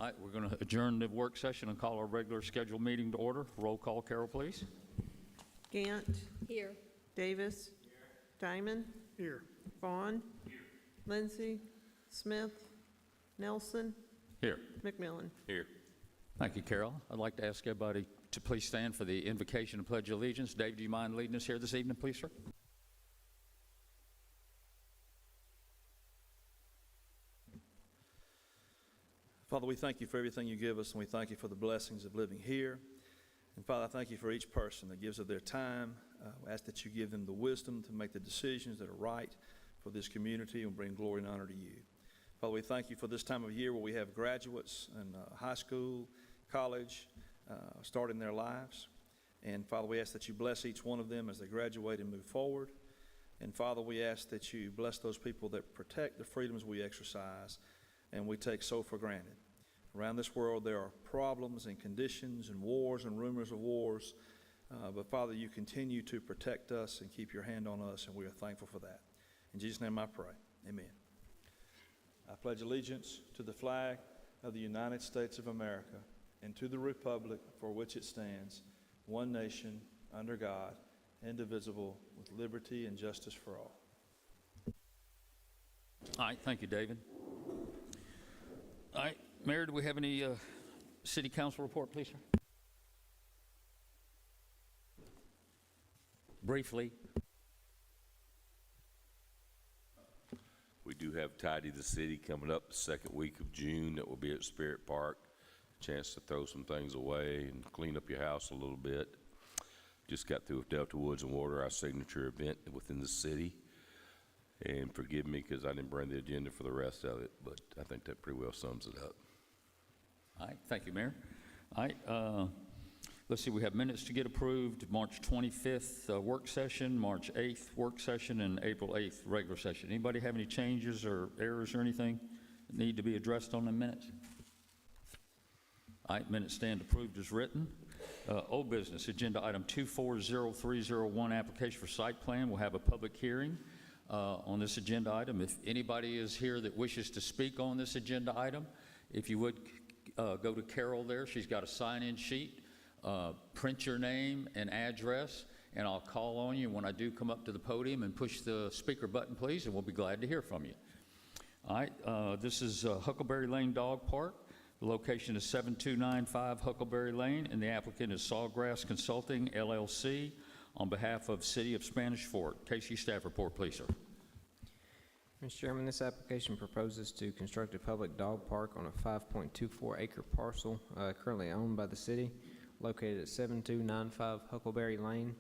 All right, we're going to adjourn the work session and call our regular scheduled meeting to order. Roll call, Carol, please. Gant. Here. Davis. Diamond. Here. Vaughn. Lindsay. Smith. Nelson. Here. McMillan. Here. Thank you, Carol. I'd like to ask everybody to please stand for the invocation and pledge of allegiance. Dave, do you mind leading us here this evening, please, sir? Father, we thank you for everything you give us, and we thank you for the blessings of living here. And Father, I thank you for each person that gives of their time. We ask that you give them the wisdom to make the decisions that are right for this community and bring glory and honor to you. Father, we thank you for this time of year where we have graduates in high school, college, starting their lives. And Father, we ask that you bless each one of them as they graduate and move forward. And Father, we ask that you bless those people that protect the freedoms we exercise and we take so for granted. Around this world, there are problems and conditions and wars and rumors of wars. But Father, you continue to protect us and keep your hand on us, and we are thankful for that. In Jesus' name I pray. Amen. I pledge allegiance to the flag of the United States of America and to the republic for which it stands, one nation, under God, indivisible, with liberty and justice for all. All right, thank you, David. All right, Mayor, do we have any city council report, please, sir? Briefly. We do have Tidy the City coming up the second week of June. That will be at Spirit Park. Chance to throw some things away and clean up your house a little bit. Just got through with Delta Woods and Water, our signature event within the city. And forgive me because I didn't bring the agenda for the rest of it, but I think that pretty well sums it up. All right, thank you, Mayor. All right, let's see, we have minutes to get approved, March 25th work session, March 8th work session, and April 8th regular session. Anybody have any changes or errors or anything that need to be addressed on the minutes? All right, minutes stand approved as written. Old business, agenda item 240301, application for site plan. We'll have a public hearing on this agenda item. If anybody is here that wishes to speak on this agenda item, if you would go to Carol there. She's got a sign-in sheet. Print your name and address, and I'll call on you when I do come up to the podium, and push the speaker button, please, and we'll be glad to hear from you. All right, this is Huckleberry Lane Dog Park. The location is 7295 Huckleberry Lane, and the applicant is Sawgrass Consulting, LLC, on behalf of City of Spanish Fort. Casey, staff report, please, sir. Mr. Chairman, this application proposes to construct a public dog park on a 5.24 acre parcel currently owned by the city, located at 7295 Huckleberry Lane.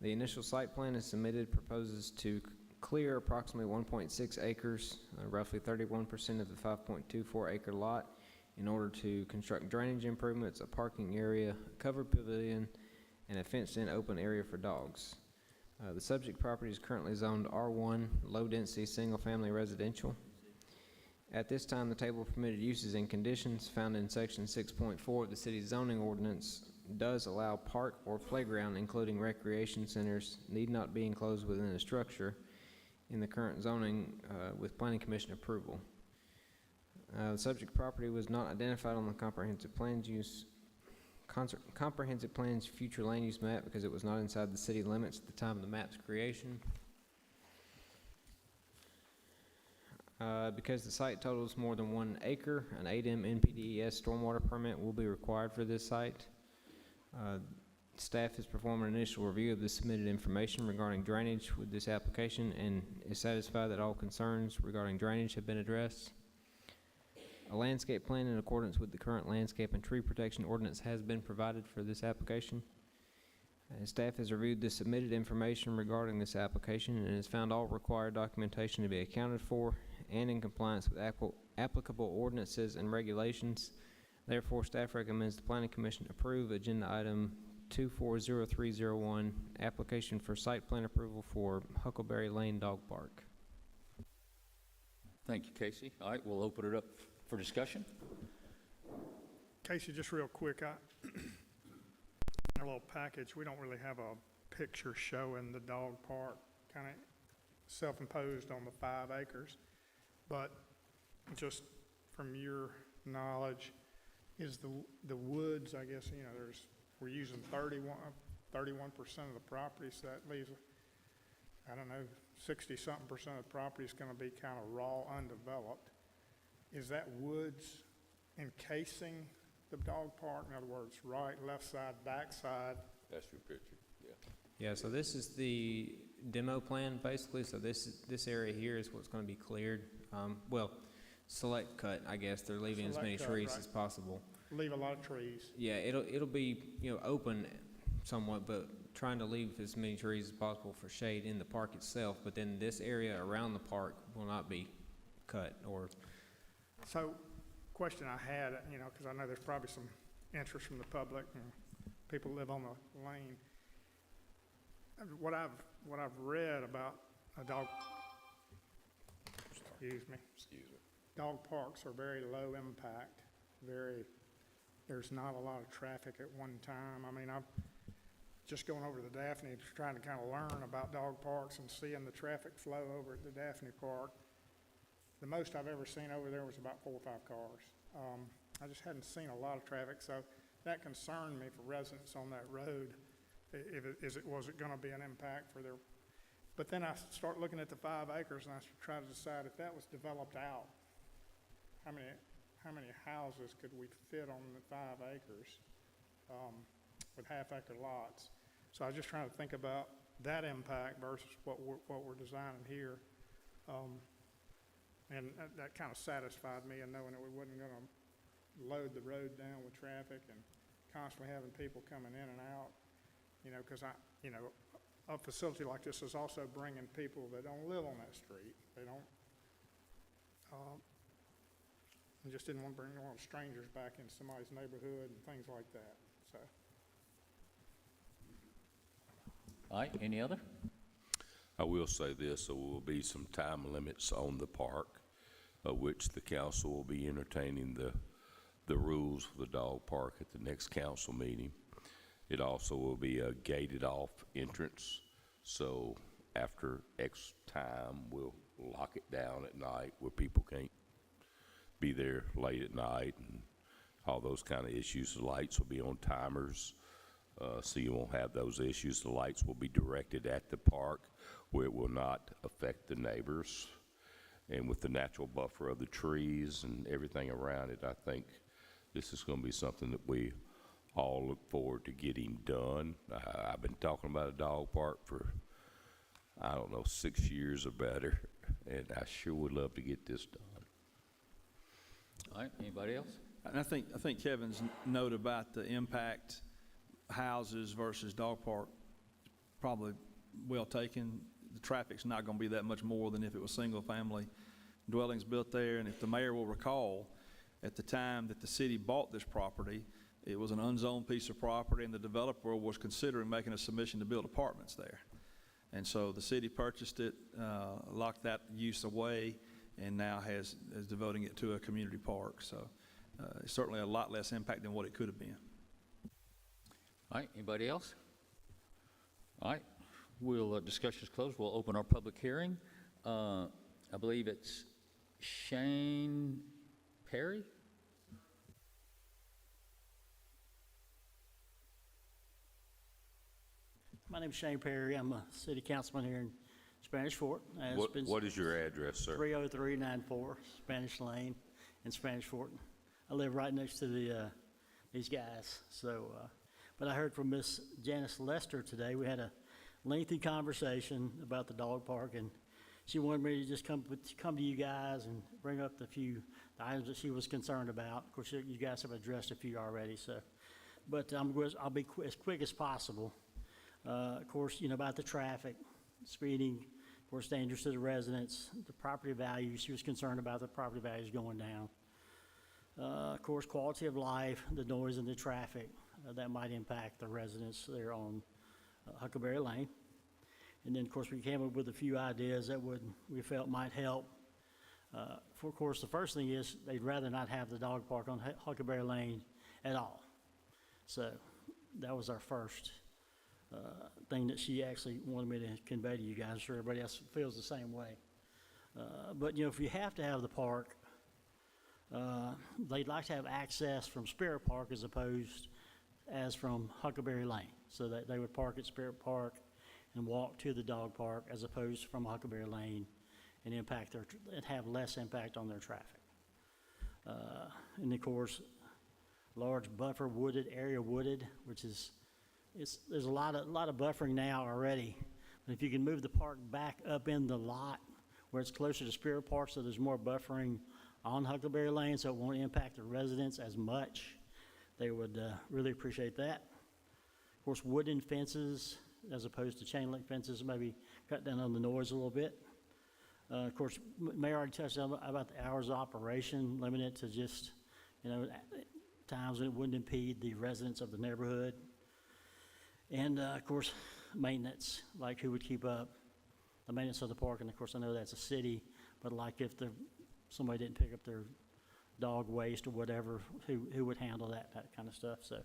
The initial site plan is submitted proposes to clear approximately 1.6 acres, roughly 31% of the 5.24 acre lot, in order to construct drainage improvements, a parking area, a covered pavilion, and a fenced-in open area for dogs. The subject property is currently zoned R1, low-density single-family residential. At this time, the table of permitted uses and conditions found in section 6.4 of the city's zoning ordinance does allow park or playground, including recreation centers, need not be enclosed within a structure in the current zoning with planning commission approval. The subject property was not identified on the comprehensive plan's future land use map because it was not inside the city limits at the time of the map's creation. Because the site totals more than 1 acre, an 8M NPDES stormwater permit will be required for this site. Staff has performed an initial review of the submitted information regarding drainage with this application and is satisfied that all concerns regarding drainage have been addressed. A landscape plan in accordance with the current landscape and tree protection ordinance has been provided for this application. Staff has reviewed the submitted information regarding this application and has found all required documentation to be accounted for and in compliance with applicable ordinances and regulations. Therefore, staff recommends the Planning Commission approve agenda item 240301, application for site plan approval for Huckleberry Lane Dog Park. Thank you, Casey. All right, we'll open it up for discussion. Casey, just real quick, in our little package, we don't really have a picture showing the dog park, kind of self-imposed on the 5 acres. But just from your knowledge, is the woods, I guess, you know, we're using 31% of the property, so that leaves, I don't know, 60-something% of the property is gonna be kind of raw, undeveloped. Is that woods encasing the dog park? In other words, right, left side, back side? That's your picture, yeah. Yeah, so this is the demo plan, basically, so this area here is what's gonna be cleared. Well, select cut, I guess, they're leaving as Select many cut, trees right. as possible. Leave a lot of trees. Yeah, it'll be, open somewhat, but trying to leave as many trees as possible for shade in the park itself, but then this area around the park will not be cut or, So, question I had, you know, because I know there's probably some interest from the public and people who live on the lane. What I've read about a dog, excuse me, dog parks are very low impact, there's not a lot of traffic at one time. I mean, I'm just going over to the Daphne, trying to kind of learn about dog parks and seeing the traffic flow over at the Daphne Park. The most I've ever seen over there was about 4 or 5 cars. I just hadn't seen a lot of traffic, so that concerned me for residents on that road. Was it gonna be an impact for their, but then I start looking at the 5 acres and I try to decide if that was developed out, how many houses could we fit on the 5 acres, with half-acre lots? So I was just trying to think about that impact versus what we're designing here. And that kind of satisfied me in knowing that we wasn't gonna load the road down with traffic and constantly having people coming in and out. You know, because a facility like this is also bringing people that don't live on that street. They don't, I just didn't want to bring a lot of strangers back in somebody's neighborhood and things like that, so. All right, any other? I will say this, there will be some time limits on the park, which the council will be entertaining the rules for the dog park at the next council meeting. It also will be a gated off entrance, so after X time, we'll lock it down at night where people can't be there late at night and all those kind of issues. The lights will be on timers, so you won't have those issues. The lights will be directed at the park where it will not affect the neighbors. And with the natural buffer of the trees and everything around it, I think this is going to be something that we all look forward to getting done. I've been talking about a dog park for, I don't know, 6 years or better, and I sure would love to get this done. All right, anybody else? And I think Kevin's note about the impact houses versus dog park, probably well taken. The traffic's not going to be that much more than if it was single-family dwellings built there. And if the mayor will recall, at the time that the city bought this property, it was an unzoned piece of property, and the developer was considering making a submission to build apartments there. And so the city purchased it, locked that use away, and now is devoting it to a community park. So it's certainly a lot less impact than what it could have been. All right, anybody else? All right, discussion's closed. We'll open our public hearing. I believe it's Shane Perry? My name's Shane Perry. I'm a city councilman here in Spanish Fort. What is your address, sir? 30394 Spanish Lane in Spanish Fort. I live right next to these guys. So, but I heard from Miss Janice Lester today. We had a lengthy conversation about the dog park, and she wanted me to just come to you guys and bring up the few items that she was concerned about. Of course, you guys have addressed a few already. So, but I'll be as quick as possible. Of course, about the traffic, speeding, of course, dangerous to the residents, the property values. She was concerned about the property values going down. Of course, quality of life, the noise and the traffic, that might impact the residents there on Huckleberry Lane. And then, of course, we came up with a few ideas that we felt might help. Of course, the first thing is they'd rather not have the dog park on Huckleberry Lane at all. So that was our first thing that she actually wanted me to convey to you guys. I'm sure everybody else feels the same way. But if you have to have the park, They'd like to have access from Spirit Park as opposed as from Huckleberry Lane, so that they would park at Spirit Park and walk to the dog park as opposed from Huckleberry Lane and and have less impact on their traffic. And of course, large buffer wooded, which is, there's a lot of buffering now already. But if you can move the park back up in the lot where it's closer to Spirit Park, so there's more buffering on Huckleberry Lane, so it won't impact the residents as much, they would really appreciate that. Of course, wooden fences as opposed to chain link fences, maybe cut down on the noise a little bit. Of course, Mayor already touched on about the hours of operation, limiting it to just, times when it wouldn't impede the residents of the neighborhood. And, of course, maintenance, like who would keep up the maintenance of the park. And, of course, I know that's a city, but like if somebody didn't pick up their dog waste or whatever, who would handle that kind of stuff. So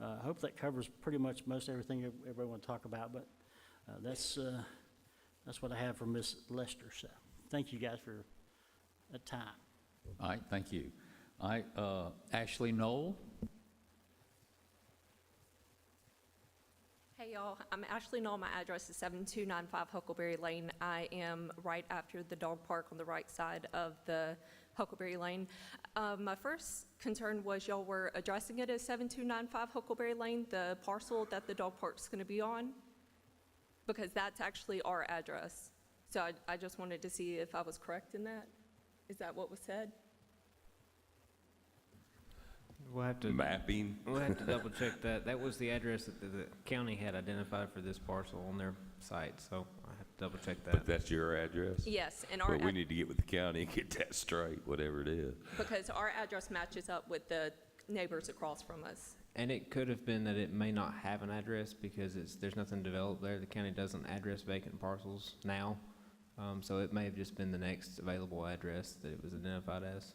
I hope that covers pretty much most everything everybody want to talk about, but that's what I have for Ms. Lester. So thank you guys for that time. All right, thank you. All right, Ashley Knoll. Hey y'all, I'm Ashley Knoll. My address is 7295 Huckleberry Lane. I am right after the dog park on the right side of the Huckleberry Lane. My first concern was y'all were addressing it as 7295 Huckleberry Lane, the parcel that the dog park's going to be on, because that's actually our address. So I just wanted to see if I was correct in that. Is that what was said? We'll have to double check that. That was the address that the county had identified for this parcel on their site, so I have to double check But that. that's your address? Yes, and our But we need to get with the county and get that straight, whatever it is. because our address matches up with the neighbors across from us. And it could have been that it may not have an address because there's nothing developed there. The county doesn't address vacant parcels now. So it may have just been the next available address that it was identified as.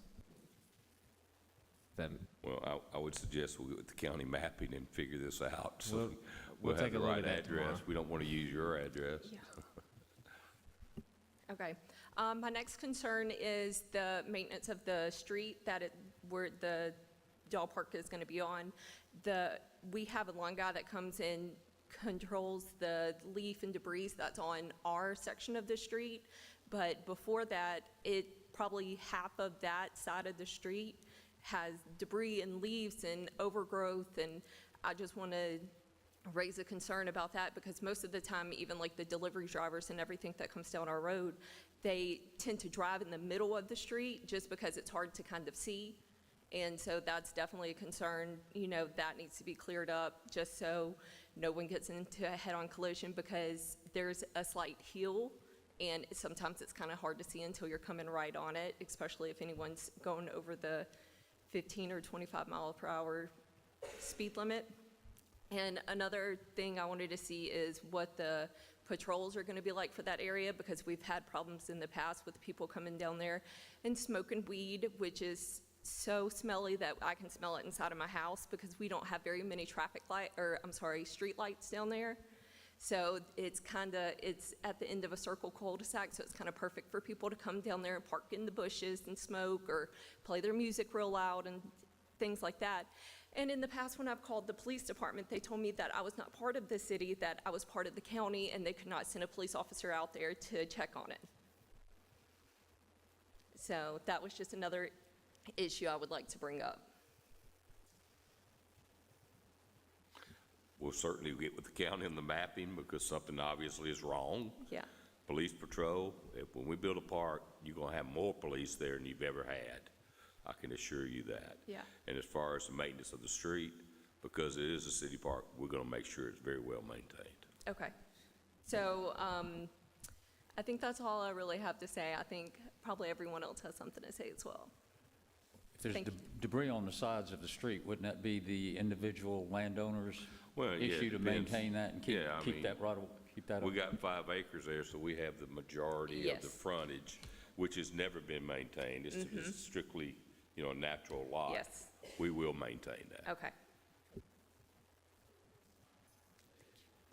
Well, I would suggest we get with the county mapping and figure this out. So We'll we'll have take a the look right at that address. tomorrow. We don't want to use your address. Yeah. Okay. My next concern is the maintenance of the street where the dog park is going to be on. We have a lawn guy that comes in, controls the leaf and debris that's on our section of the street. But before that, probably half of that side of the street has debris and leaves and overgrowth, and I just want to raise a concern about that because most of the time, even like the delivery drivers and everything that comes down our road, they tend to drive in the middle of the street just because it's hard to kind of see. And so that's definitely a concern, that needs to be cleared up just so no one gets into a head-on collision because there's a slight hill and sometimes it's kind of hard to see until you're coming right on it, especially if anyone's going over the 15 or 25 mile per hour speed limit. And another thing I wanted to see is what the patrols are going to be like for that area because we've had problems in the past with people coming down there and smoking weed, which is so smelly that I can smell it inside of my house because we don't have very many street lights down there. So it's at the end of a circle cul-de-sac, so it's kind of perfect for people to come down there and park in the bushes and smoke or play their music real loud and things like that. And in the past, when I've called the police department, they told me that I was not part of the city, that I was part of the county, and they could not send a police officer out there to check on it. So that was just another issue I would like to bring up. We'll certainly get with the county on the mapping because something obviously is wrong. Yeah. Police patrol, when we build a park, you're going to have more police there than you've ever had. I can assure you that. Yeah. And as far as the maintenance of the street, because it is a city park, we're going to make sure it's very well maintained. Okay. So I think that's all I really have to say. I think probably everyone else has something to say as well. If there's Thank you. debris on the sides of the street, wouldn't that be the individual landowners' Well, yeah, issue it to depends. maintain that and keep Yeah, I keep mean, that right? Keep that. We got 5 acres there, so we have the majority of the Yes. frontage, which has never been maintained. It's strictly, a natural lot. Yes. We will maintain that. Okay.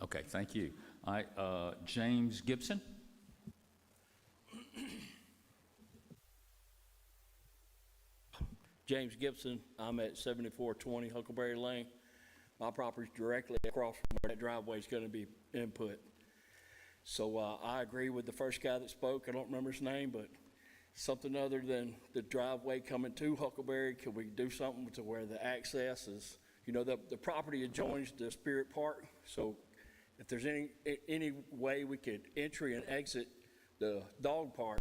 Okay, thank you. All right, James Gibson. James Gibson. I'm at 7420 Huckleberry Lane. My property's directly across from where that driveway is going to be input. So I agree with the first guy that spoke. I don't remember his name, but something other than the driveway coming to Huckleberry, could we do something to where the access is, the property adjoins the Spirit Park. So if there's any way we could entry and exit the dog park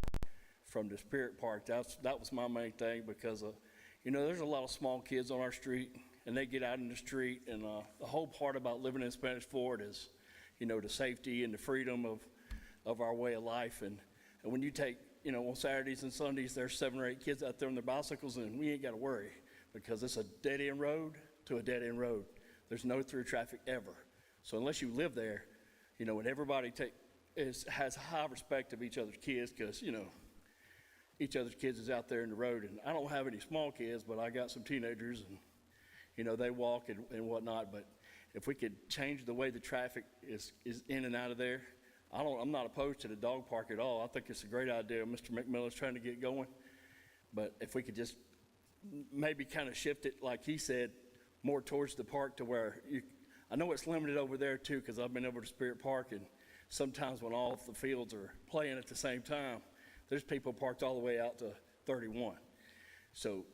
from the Spirit Park, that was my main thing, because there's a lot of small kids on our street, and they get out in the street, and the whole part about living in Spanish Fort is, the safety and the freedom of our way of life. And when you take, on Saturdays and Sundays, there's 7 or 8 kids out there on their bicycles, and we ain't got to worry, because it's a dead-end road to a dead-end road. There's no through traffic ever. So unless you live there, and everybody has high respect of each other's kids, because, each other's kids is out there in the road. And I don't have any small kids, but I got some teenagers, and, they walk and whatnot. But if we could change the way the traffic is in and out of there, I'm not opposed to the dog park at all. I think it's a great idea Mr. McMillan's trying to get going. But if we could just maybe kind of shift it, like he said, more towards the park, to where I know it's limited over there too, because I've been over to Spirit Park, and sometimes when all the fields are playing at the same time, there's people parked all the way out to 31. So,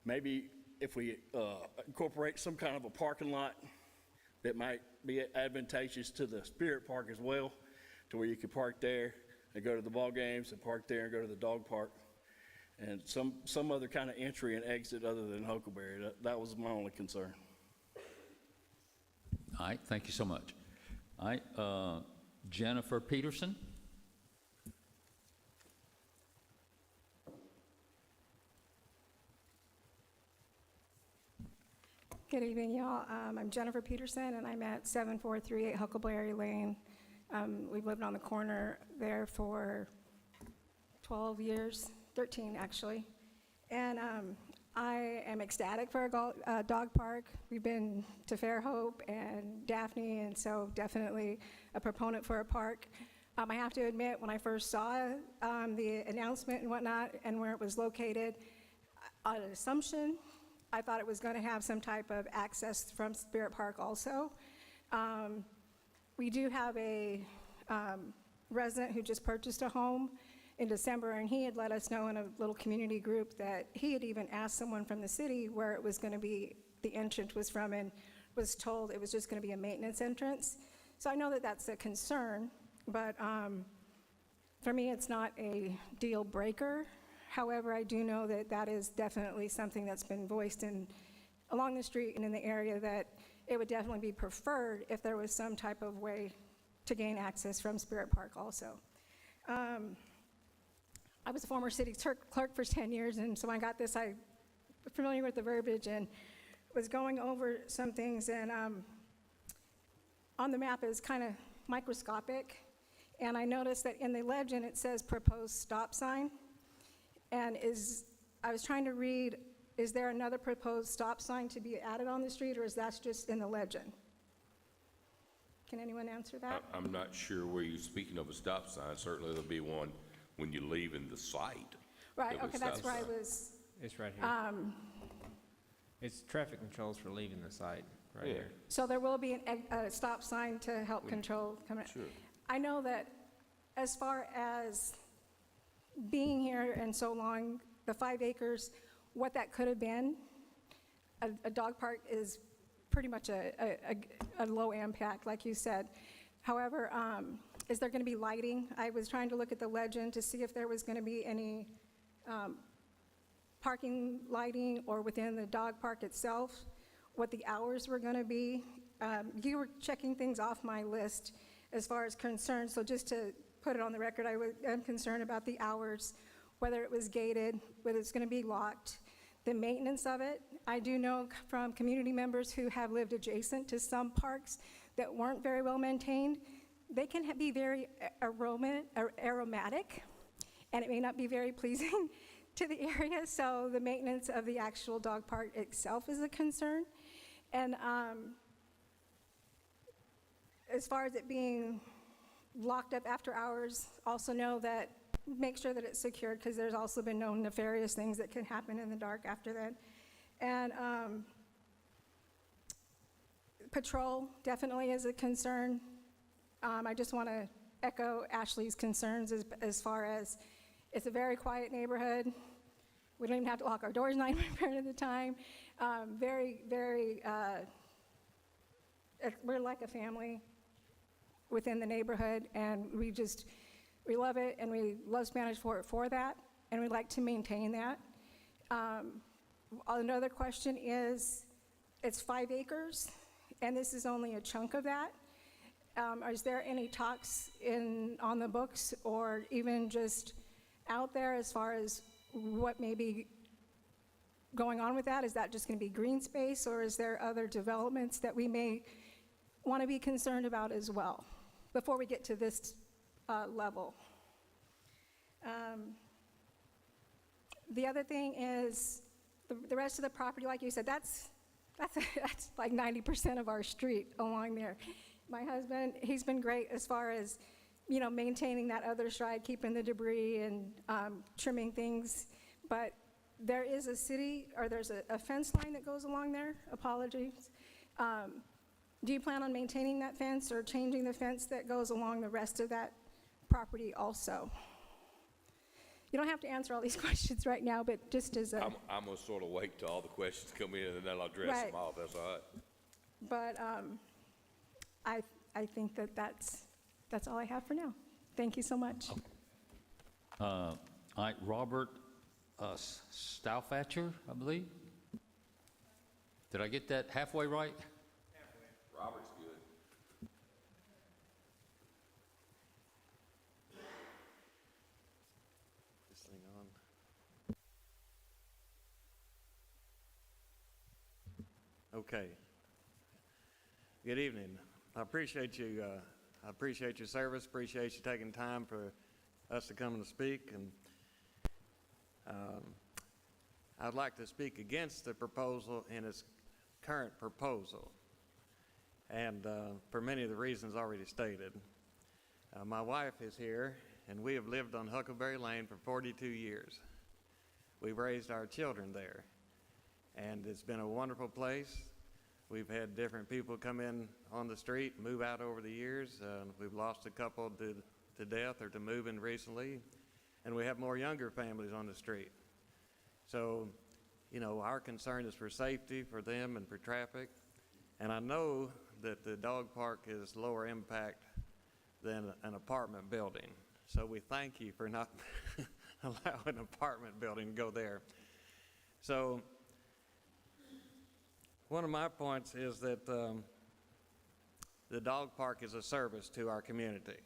maybe if we incorporate some kind of a parking lot that might be advantageous to the Spirit Park as well, to where you could park there and go to the ball games, and park there and go to the dog park, and some other kind of entry and exit other than Huckleberry. That was my only concern. All right, thank you so much. All right, Jennifer Peterson. Good evening, y'all. I'm Jennifer Peterson, and I'm at 7438 Huckleberry Lane. We've lived on the corner there for 12 years, 13 actually. And I am ecstatic for a dog park. We've been to Fairhope and Daphne, and so definitely a proponent for a park. I have to admit, when I first saw the announcement and whatnot, and where it was located, on an assumption, I thought it was going to have some type of access from Spirit Park also. We do have a resident who just purchased a home in December, and he had let us know in a little community group that he had even asked someone from the city where it was going to be, the entrance was from, and was told it was just going to be a maintenance entrance. So I know that that's a concern, but for me, it's not a deal breaker. However, I do know that that is definitely something that's been voiced along the street and in the area, that it would definitely be preferred if there was some type of way to gain access from Spirit Park also. I was a former city clerk for 10 years, and so when I got this, I'm familiar with the verbiage and was going over some things, and on the map is kind of microscopic, and I noticed that in the legend it says proposed stop sign. And I was trying to read, is there another proposed stop sign to be added on the street, or is that just in the legend? Can anyone answer that? I'm not sure where you're speaking of a stop sign. Certainly there'll be one when you're leaving the site. Right, There'll be okay, that's stop where I sign. was. It's right here. It's traffic controls for leaving the site, right Yeah. here. So there will be a stop sign to help control coming. Sure. I know that as far as being here and so long, the 5 acres, what that could have been, a dog park is pretty much a low impact, like you said. However, is there going to be lighting? I was trying to look at the legend to see if there was going to be any parking lighting or within the dog park itself, what the hours were going to be. You were checking things off my list as far as concerns, so just to put it on the record, I am concerned about the hours, whether it was gated, whether it's going to be locked, the maintenance of it. I do know from community members who have lived adjacent to some parks that weren't very well maintained, they can be very aromatic, and it may not be very pleasing to the area, so the maintenance of the actual dog park itself is a concern. And as far as it being locked up after hours, also know that make sure that it's secured, because there's also been known nefarious things that can happen in the dark after that. And patrol definitely is a concern. I just want to echo Ashley's concerns as far as it's a very quiet neighborhood. We don't even have to lock our doors 90% of the time. Very, very, we're like a family within the neighborhood, and we love it, and we love Spanish Fort for that, and we'd like to maintain that. Another question is, it's 5 acres, and this is only a chunk of that. Is there any talks on the books or even just out there as far as what may be going on with that? Is that just going to be green space, or is there other developments that we may want to be concerned about as well before we get to this level? The other thing is the rest of the property, like you said, that's like 90% of our street along there. My husband, he's been great as far as, maintaining that other side, keeping the debris and trimming things. But there is there's a fence line that goes along there. Apologies. Do you plan on maintaining that fence or changing the fence that goes along the rest of that property also? You don't have to answer all these questions right now, but just as a... I'm going to sort of wait till all the questions come in, and then I'll address Right. them all, if that's all right. But I think that's all I have for now. Thank you so much. All right, Robert Stauffacher, I believe. Did I get that halfway right? Robert's good. This thing on? Okay. Good evening. I appreciate you. I appreciate your service. Appreciate you taking time for us to come and speak. And I'd like to speak against the proposal in its current proposal, and for many of the reasons already stated. My wife is here, and we have lived on Huckleberry Lane for 42 years. We've raised our children there, and it's been a wonderful place. We've had different people come in on the street, move out over the years. We've lost a couple to death or to moving recently, and we have more younger families on the street. So, our concern is for safety for them and for traffic. And I know that the dog park is lower impact than an apartment building. So we thank you for not allowing an apartment building to go there. So one of my points is that the dog park is a service to our community.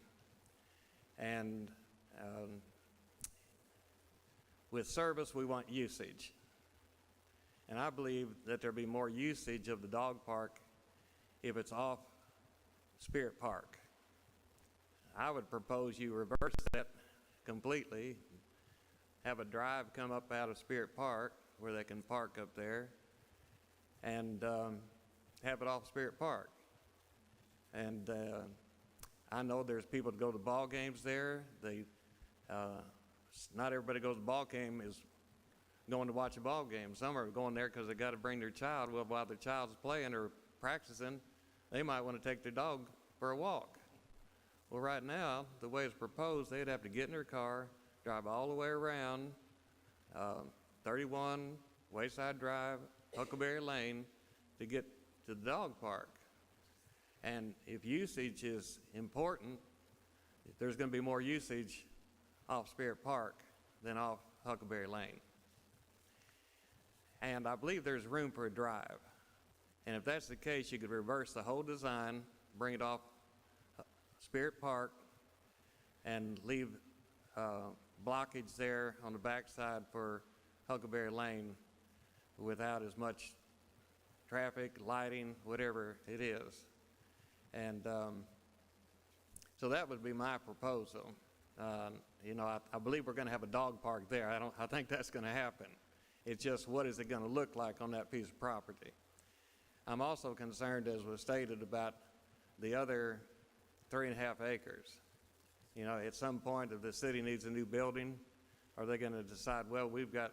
And with service, we want usage. And I believe that there'll be more usage of the dog park if it's off Spirit Park. I would propose you reverse that completely, have a drive come up out of Spirit Park where they can park up there, and have it off Spirit Park. And I know there's people that go to ball games there. Not everybody goes to ball game is going to watch a ball game. Some are going there because they got to bring their child. Well, while their child's playing or practicing, they might want to take their dog for a walk. Well, right now, the way it's proposed, they'd have to get in their car, drive all the way around 31 Wayside Drive, Huckleberry Lane, to get to the dog park. And if usage is important, there's going to be more usage off Spirit Park than off Huckleberry Lane. And I believe there's room for a drive. And if that's the case, you could reverse the whole design, bring it off Spirit Park, and leave blockage there on the backside for Huckleberry Lane without as much traffic, lighting, whatever it is. And so that would be my proposal. I believe we're going to have a dog park there. I think that's going to happen. It's just, what is it going to look like on that piece of property? I'm also concerned, as was stated, about the other 3.5 acres. You know, at some point, if the city needs a new building, are they going to decide, well, we've got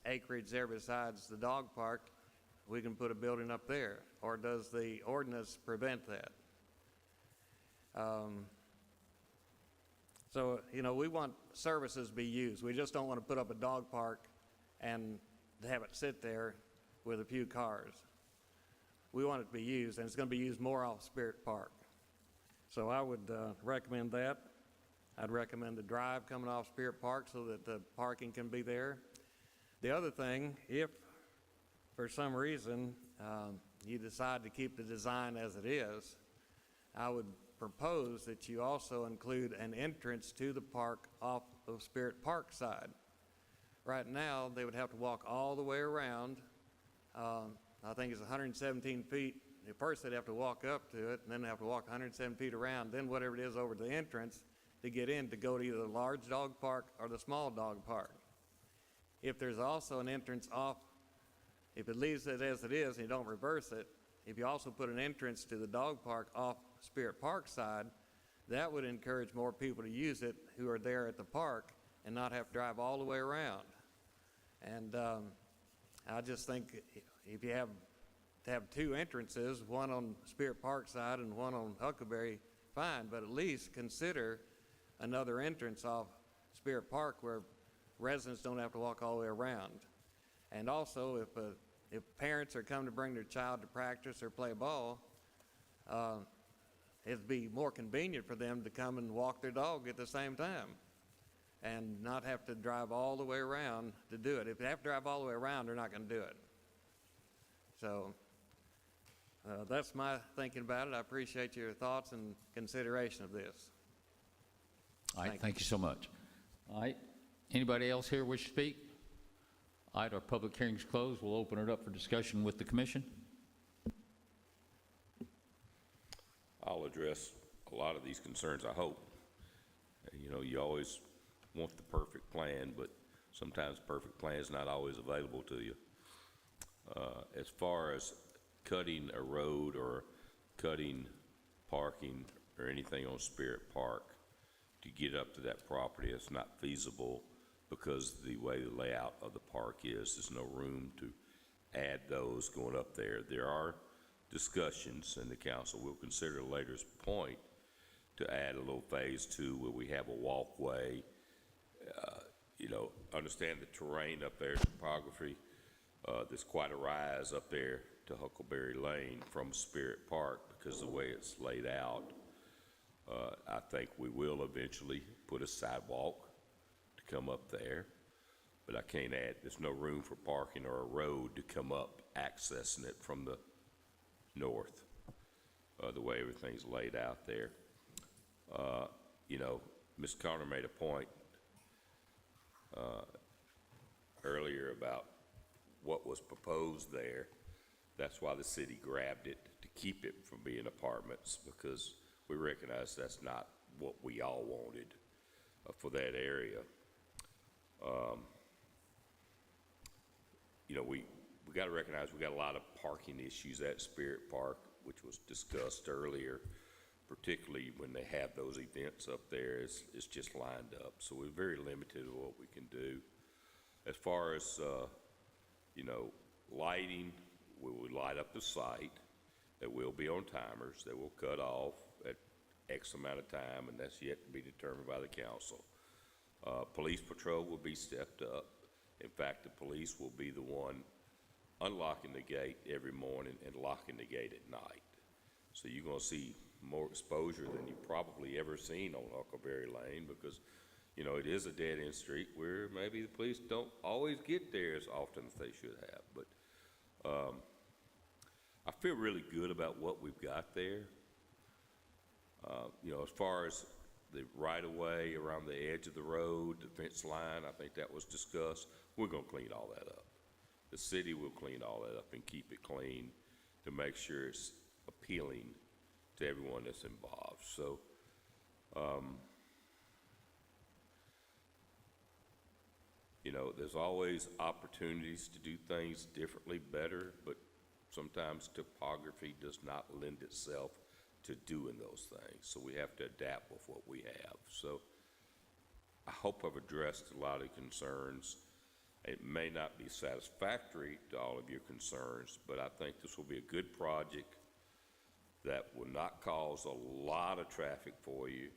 acreage there besides the dog park, we can put a building up there? Or does the ordinance prevent that? So, you know, we want services to be used. We just don't want to put up a dog park and have it sit there with a few cars. We want it to be used, and it's going to be used more off Spirit Park. So I would recommend that. I'd recommend the drive coming off Spirit Park so that the parking can be there. The other thing, if for some reason you decide to keep the design as it is, I would propose that you also include an entrance to the park off of Spirit Park side. Right now, they would have to walk all the way around. I think it's 117 feet. At first, they'd have to walk up to it, and then they have to walk 107 feet around, then whatever it is over the entrance to get in to go to either the large dog park or the small dog park. If there's also an entrance off, if it leaves it as it is and you don't reverse it, if you also put an entrance to the dog park off Spirit Park side, that would encourage more people to use it who are there at the park and not have to drive all the way around. And I just think if you have to have two entrances, one on Spirit Park side and one on Huckleberry, fine, but at least consider another entrance off Spirit Park where residents don't have to walk all the way around. And also, if parents are coming to bring their child to practice or play ball, it'd be more convenient for them to come and walk their dog at the same time and not have to drive all the way around to do it. If they have to drive all the way around, they're not going to do it. So that's my thinking about it. I appreciate your thoughts and consideration of this. All right, thank you so much. All right, anybody else here wish to speak? All right, our public hearing's closed. We'll open it up for discussion with the commission. I'll address a lot of these concerns, I hope. You know, you always want the perfect plan, but sometimes the perfect plan is not always available to you. As far as cutting a road or cutting parking or anything on Spirit Park to get up to that property, it's not feasible because the way the layout of the park is, there's no room to add those going up there. There are discussions, and the council will consider at a later point to add a little phase 2 where we have a walkway. You know, understand the terrain up there, topography. There's quite a rise up there to Huckleberry Lane from Spirit Park because of the way it's laid out. I think we will eventually put a sidewalk to come up there, but I can't add, there's no room for parking or a road to come up accessing it from the north, the way everything's laid out there. You know, Ms. Connor made a point earlier about what was proposed there. That's why the city grabbed it, to keep it from being apartments, because we recognize that's not what we all wanted for that area. You know, we got to recognize we got a lot of parking issues at Spirit Park, which was discussed earlier, particularly when they have those events up there. It's just lined up, so we're very limited in what we can do. As far as you know, lighting, we will light up the site. That will be on timers. They will cut off at X amount of time, and that's yet to be determined by the council. Police patrol will be stepped up. In fact, the police will be the one unlocking the gate every morning and locking the gate at night. So you're going to see more exposure than you've probably ever seen on Huckleberry Lane, because, you know, it is a dead-end street where maybe the police don't always get there as often as they should have. But I feel really good about what we've got there. You know, as far as the right-of-way around the edge of the road, the fence line, I think that was discussed. We're going to clean all that up. The city will clean all that up and keep it clean to make sure it's appealing to everyone that's involved. So, you know, there's always opportunities to do things differently, better, but sometimes topography does not lend itself to doing those things. So we have to adapt with what we have. So I hope I've addressed a lot of concerns. It may not be satisfactory to all of your concerns, but I think this will be a good project that will not cause a lot of traffic for you.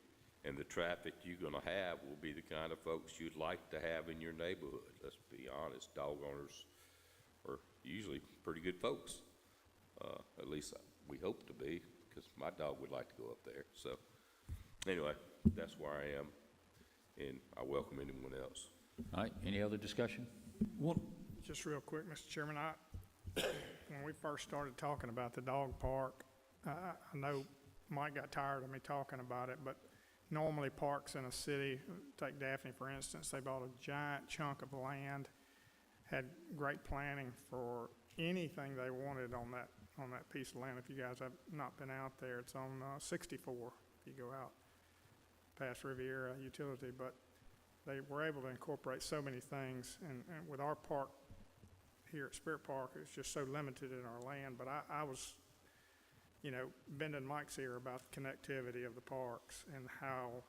And the traffic you're going to have will be the kind of folks you'd like to have in your neighborhood. Let's be honest, dog owners are usually pretty good folks. At least we hope to be, because my dog would like to go up there. So anyway, that's where I am, and I welcome anyone else. All right, any other discussion? Just real quick, Mr. Chairman, when we first started talking about the dog park, I know Mike got tired of me talking about it, but normally parks in a city, take Daphne for instance, they bought a giant chunk of land, had great planning for anything they wanted on that piece of land. If you guys have not been out there, it's on 64, if you go out past Riviera Utility, but they were able to incorporate so many things, and with our park here at Spirit Park, it's just so limited in our land. But I was, bending Mike's ear about the connectivity of the parks and how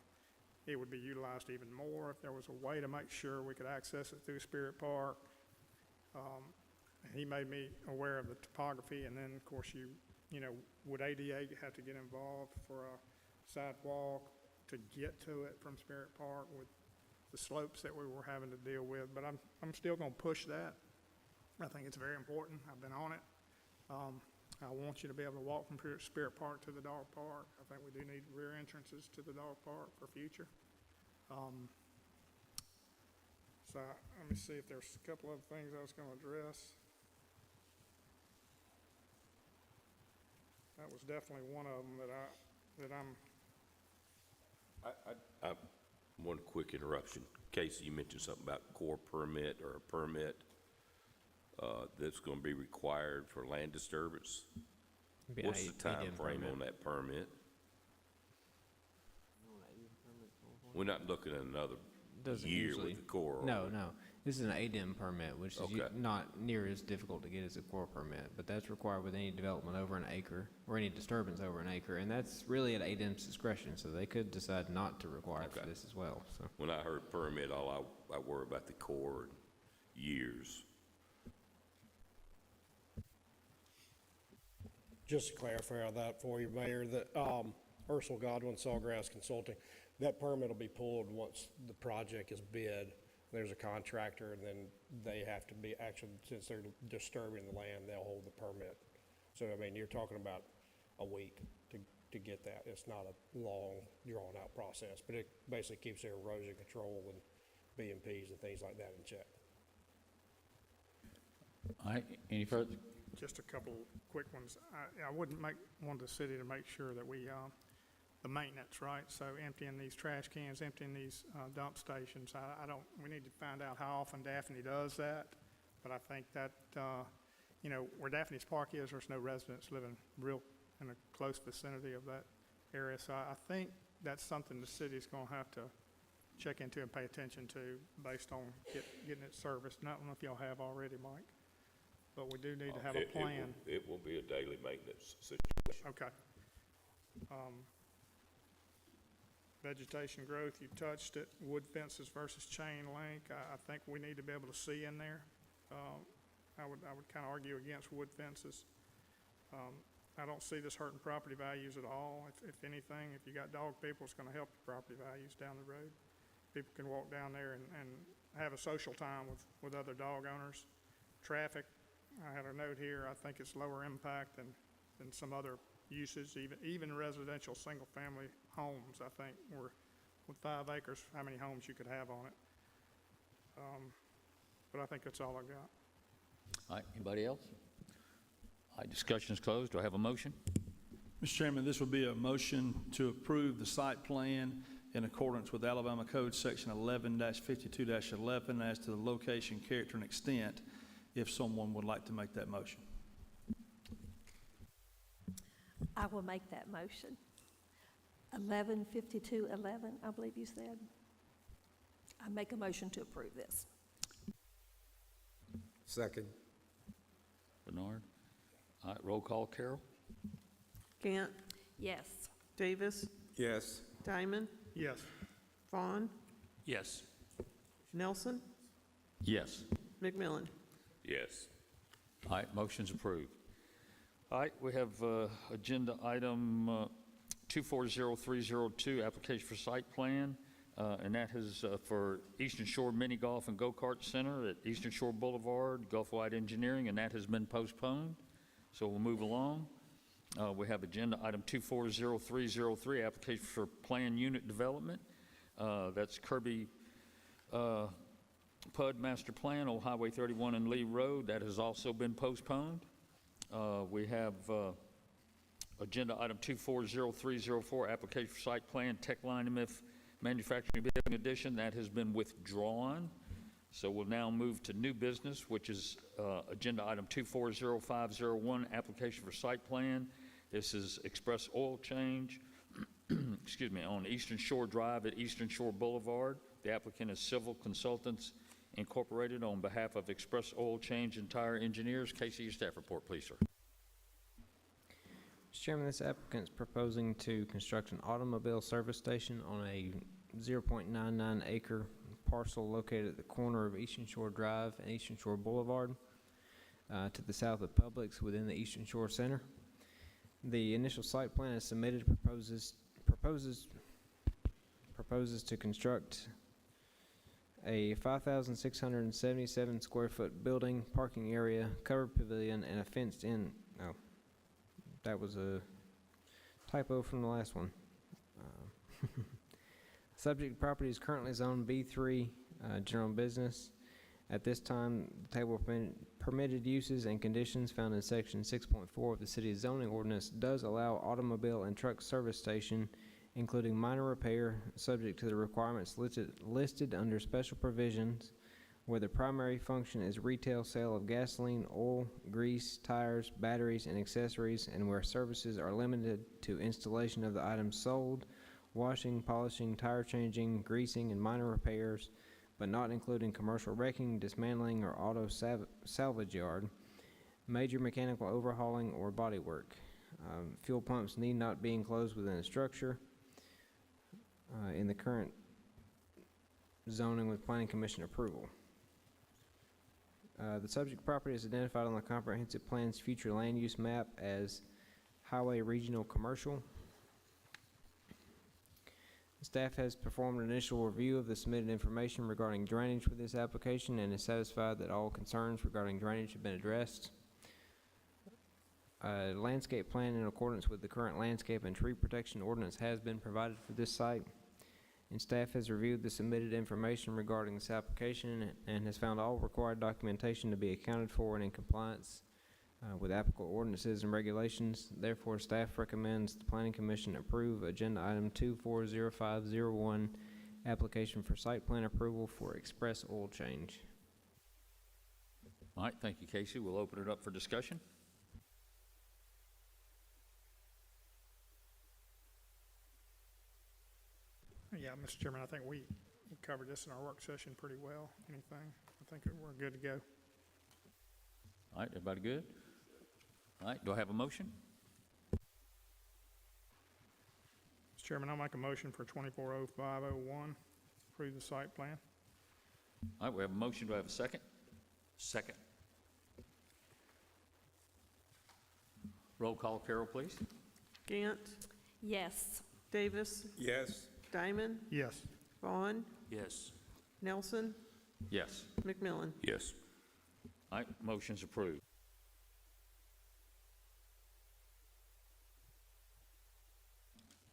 it would be utilized even more if there was a way to make sure we could access it through Spirit Park. He made me aware of the topography, and then, of course, would ADA have to get involved for a sidewalk to get to it from Spirit Park with the slopes that we were having to deal with? But I'm still going to push that. I think it's very important. I've been on it. I want you to be able to walk from Spirit Park to the dog park. I think we do need rear entrances to the dog park for future. So let me see if there's a couple other things I was going to address. That was definitely one of them that I'm. One quick interruption. Casey, you mentioned something about core permit or a permit that's going to be required for land disturbance. Be an What's the time ADM frame permit. on that permit? We're not looking at another Doesn't year usually. with the core. are No, we? no. This is an ADM permit, which is Okay. not near as difficult to get as a core permit, but that's required with any development over an acre or any disturbance over an acre, and that's really at ADM's discretion, so they could decide not to require it for Okay. this as well, so. When I heard permit, all I worry about the core and years. Just to clarify that for you, Mayor, that Ursula Godwin, Sawgrass Consulting, that permit will be pulled once the project is bid. There's a contractor, and then they have to be, actually, since they're disturbing the land, they'll hold the permit. So, I mean, you're talking about a week to get that. It's not a long, drawn-out process, but it basically keeps their erosion control and BMPs and things like that in check. All right, any further? Just a couple quick ones. I wouldn't want the city to make sure that we, the maintenance, right? So emptying these trash cans, emptying these dump stations. We need to find out how often Daphne does that. But I think that, where Daphne's Park is, there's no residents living real in a close vicinity of that area. So I think that's something the city's going to have to check into and pay attention to based on getting it serviced. And I don't know if y'all have already, Mike. But we do need to have a plan. It will be a daily maintenance situation. Okay. Vegetation growth, you touched it. Wood fences versus chain link, I think we need to be able to see in there. I would kind of argue against wood fences. I don't see this hurting property values at all. If anything, if you got dog people, it's going to help your property values down the road. People can walk down there and have a social time with other dog owners. Traffic, I had a note here, I think it's lower impact than some other uses, even residential single-family homes. I think with 5 acres, how many homes you could have on it. But I think that's all I got. All right, anybody else? All right, discussion is closed. Do I have a motion? Mr. Chairman, this would be a motion to approve the site plan in accordance with Alabama Code Section 11-52-11 as to the location, character, and extent, if someone would like to make that motion. I will make that motion. 115211, I believe you said. I make a motion to approve this. Second. Bernard? All right, roll call. Carol? Gant, Yes. Davis, Yes. Diamond, Yes. Vaughn, Yes. Nelson, Yes. McMillan. Yes. All right, motion's approved. All right, we have agenda item 240302, application for site plan, and that is for Eastern Shore Mini Golf and Go-Kart Center at Eastern Shore Boulevard, Gulf Wide Engineering, and that has been postponed. So we'll move along. We have agenda item 240303, application for plan unit development. That's Kirby PUD Master Plan, Old Highway 31 and Lee Road. That has also been postponed. We have agenda item 240304, application for site plan, Techline MF Manufacturing Building Addition. That has been withdrawn. So we'll now move to new business, which is agenda item 240501, application for site plan. This is Express Oil Change, excuse me, on Eastern Shore Drive at Eastern Shore Boulevard. The applicant is Civil Consultants Incorporated on behalf of Express Oil Change and Tire Engineers. Casey, your staff report, please, sir. Mr. Chairman, this applicant is proposing to construct an automobile service station on a 0.99 acre parcel located at the corner of Eastern Shore Drive and Eastern Shore Boulevard to the south of Publix within the Eastern Shore Center. The initial site plan is submitted proposes to construct a 5,677 square foot building, parking area, covered pavilion, and a fenced in, oh, that was a typo from the last one. Subject property is currently zoned B3, general business. At this time, the table of permitted uses and conditions found in section 6.4 of the city's zoning ordinance does allow automobile and truck service station, including minor repair, subject to the requirements listed under special provisions, where the primary function is retail sale of gasoline, oil, grease, tires, batteries, and accessories, and where services are limited to installation of the items sold, washing, polishing, tire changing, greasing, and minor repairs, but not including commercial wrecking, dismantling, or auto salvage yard, major mechanical overhauling, or body work. Fuel pumps need not be enclosed within a structure. In the current zoning with Planning Commission approval. The subject property is identified on the comprehensive plan's future land use map as Highway Regional Commercial. Staff has performed an initial review of the submitted information regarding drainage for this application and is satisfied that all concerns regarding drainage have been addressed. A landscape plan in accordance with the current landscape and tree protection ordinance has been provided for this site. And staff has reviewed the submitted information regarding this application and has found all required documentation to be accounted for and in compliance with applicable ordinances and regulations. Therefore, staff recommends the Planning Commission approve agenda item 240501, application for site plan approval for Express Oil Change. All right, thank you, Casey. We'll open it up for discussion. Yeah, Mr. Chairman, I think we covered this in our work session pretty well. Anything? I think we're good to go. All right, everybody good? All right, do I have a motion? Mr. Chairman, I'll make a motion for 240501, approve the site plan. All right, we have a motion. Do I have a second? Second. Roll call, Carol, please. Gant, Yes. Davis, Yes. Diamond, Yes. Vaughn, Yes. Nelson, Yes. McMillan. Yes. All right, motion's approved.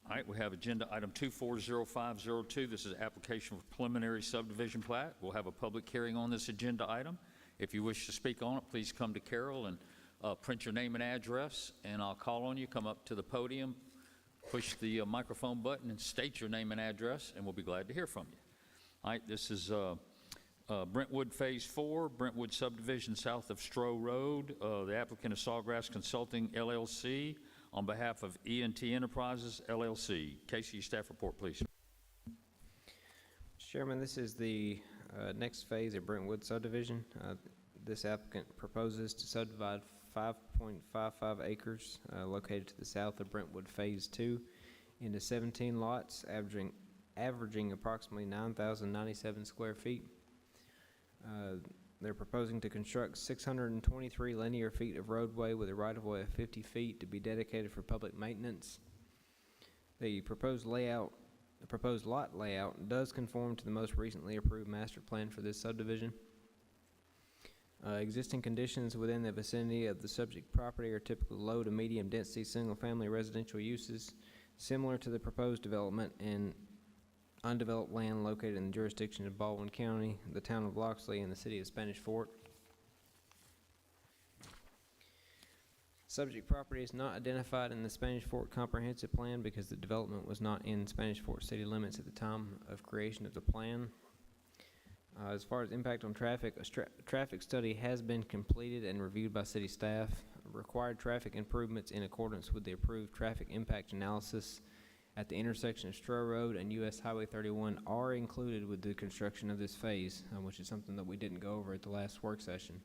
All right, we have agenda item 240502. This is application for preliminary subdivision plat. We'll have a public hearing on this agenda item. If you wish to speak on it, please come to Carol and print your name and address, and I'll call on you. Come up to the podium, push the microphone button, and state your name and address, and we'll be glad to hear from you. All right, this is Brentwood Phase 4, Brentwood subdivision south of Stroh Road. The applicant is Sawgrass Consulting, LLC, on behalf of E&T Enterprises, LLC. Casey, staff report, please. Mr. Chairman, this is the next phase of Brentwood subdivision. This applicant proposes to subdivide 5.55 acres located to the south of Brentwood Phase 2 into 17 lots, averaging approximately 9,097 square feet. They're proposing to construct 623 linear feet of roadway with a right-of-way of 50 feet to be dedicated for public maintenance. The proposed lot layout does conform to the most recently approved master plan for this subdivision. Existing conditions within the vicinity of the subject property are typically low to medium density single-family residential uses, similar to the proposed development in undeveloped land located in the jurisdiction of Baldwin County, the town of Loxley, and the city of Spanish Fort. Subject property is not identified in the Spanish Fort Comprehensive Plan because the development was not in Spanish Fort city limits at the time of creation of the plan. As far as impact on traffic, a traffic study has been completed and reviewed by city staff. Required traffic improvements in accordance with the approved traffic impact analysis at the intersection of Stroh Road and US Highway 31 are included with the construction of this phase, which is something that we didn't go over at the last work session,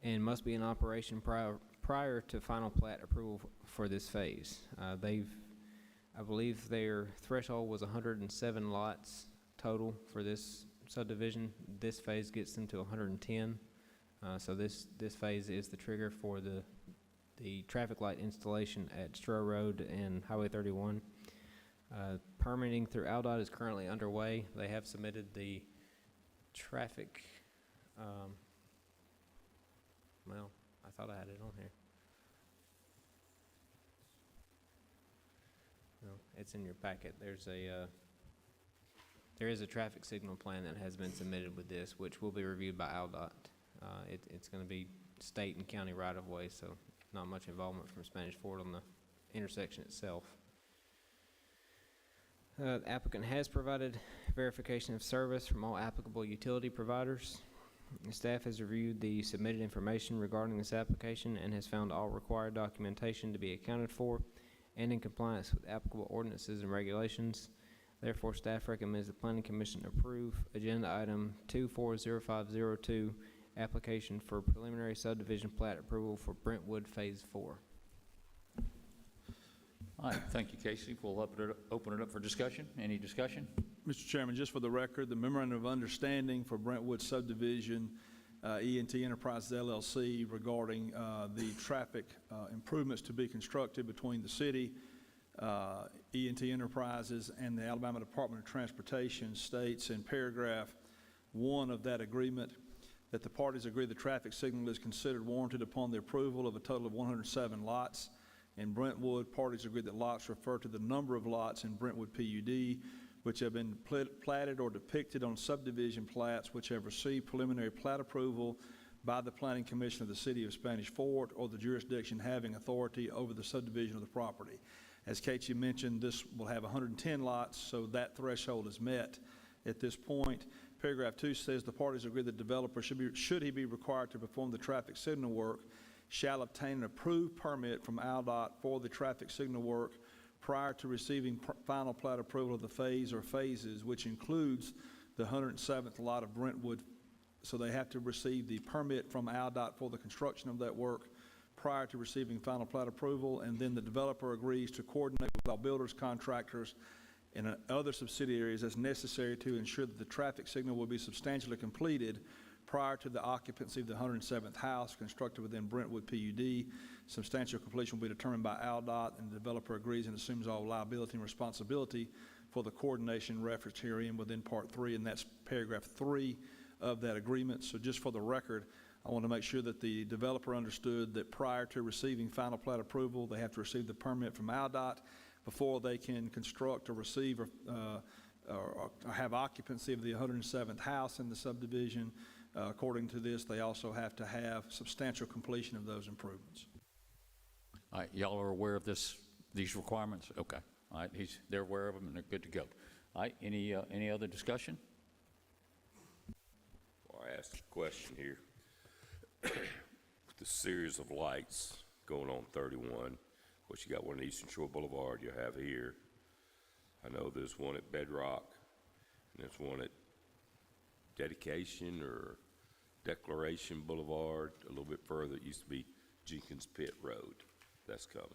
and must be in operation prior to final plat approval for this phase. I believe their threshold was 107 lots total for this subdivision. This phase gets them to 110. So this phase is the trigger for the traffic light installation at Stroh Road and Highway 31. Permitting through ALDOT is currently underway. They have submitted the traffic, well, I thought I had it on here. No, it's in your packet. There is a traffic signal plan that has been submitted with this, which will be reviewed by ALDOT. It's going to be state and county right-of-way, so not much involvement from Spanish Fort on the intersection itself. The applicant has provided verification of service from all applicable utility providers. The staff has reviewed the submitted information regarding this application and has found all required documentation to be accounted for and in compliance with applicable ordinances and regulations. Therefore, staff recommends the Planning Commission approve Agenda Item 240502, application for preliminary subdivision plat approval for Brentwood Phase 4. All right, thank you, Casey. We'll open it up for discussion. Any discussion? Mr. Chairman, just for the record, the memorandum of understanding for Brentwood subdivision, E&T Enterprises LLC, regarding the traffic improvements to be constructed between the city, E&T Enterprises, and the Alabama Department of Transportation states in paragraph 1 of that agreement that the parties agree the traffic signal is considered warranted upon the approval of a total of 107 lots. In Brentwood, parties agree that lots refer to the number of lots in Brentwood PUD which have been platted or depicted on subdivision plats which have received preliminary plat approval by the Planning Commission of the City of Spanish Fort or the jurisdiction having authority over the subdivision of the property. As Casey mentioned, this will have 110 lots, so that threshold is met at this point. Paragraph 2 says the parties agree that the developer should he be required to perform the traffic signal work, shall obtain an approved permit from ALDOT for the traffic signal work prior to receiving final plat approval of the phase or phases, which includes the 107th lot of Brentwood. So they have to receive the permit from ALDOT for the construction of that work prior to receiving final plat approval, and then the developer agrees to coordinate with all builders, contractors, and other subsidiaries as necessary to ensure that the traffic signal will be substantially completed prior to the occupancy of the 107th house constructed within Brentwood PUD. Substantial completion will be determined by ALDOT, and the developer agrees and assumes all liability and responsibility for the coordination referenced herein within Part 3, and that's paragraph 3 of that agreement. So just for the record, I want to make sure that the developer understood that prior to receiving final plat approval, they have to receive the permit from ALDOT before they can construct or receive or have occupancy of the 107th house in the subdivision. According to this, they also have to have substantial completion of those improvements. All right, y'all are aware of these requirements? Okay. All right, they're aware of them and they're good to go. All right, any other discussion? Well, I asked a question here. With the series of lights going on 31, which you got one at Eastern Shore Boulevard you have here. I know there's one at Bedrock, and there's one at Dedication, or Declaration Boulevard, a little bit further, it used to be Jenkins Pit Road. That's coming.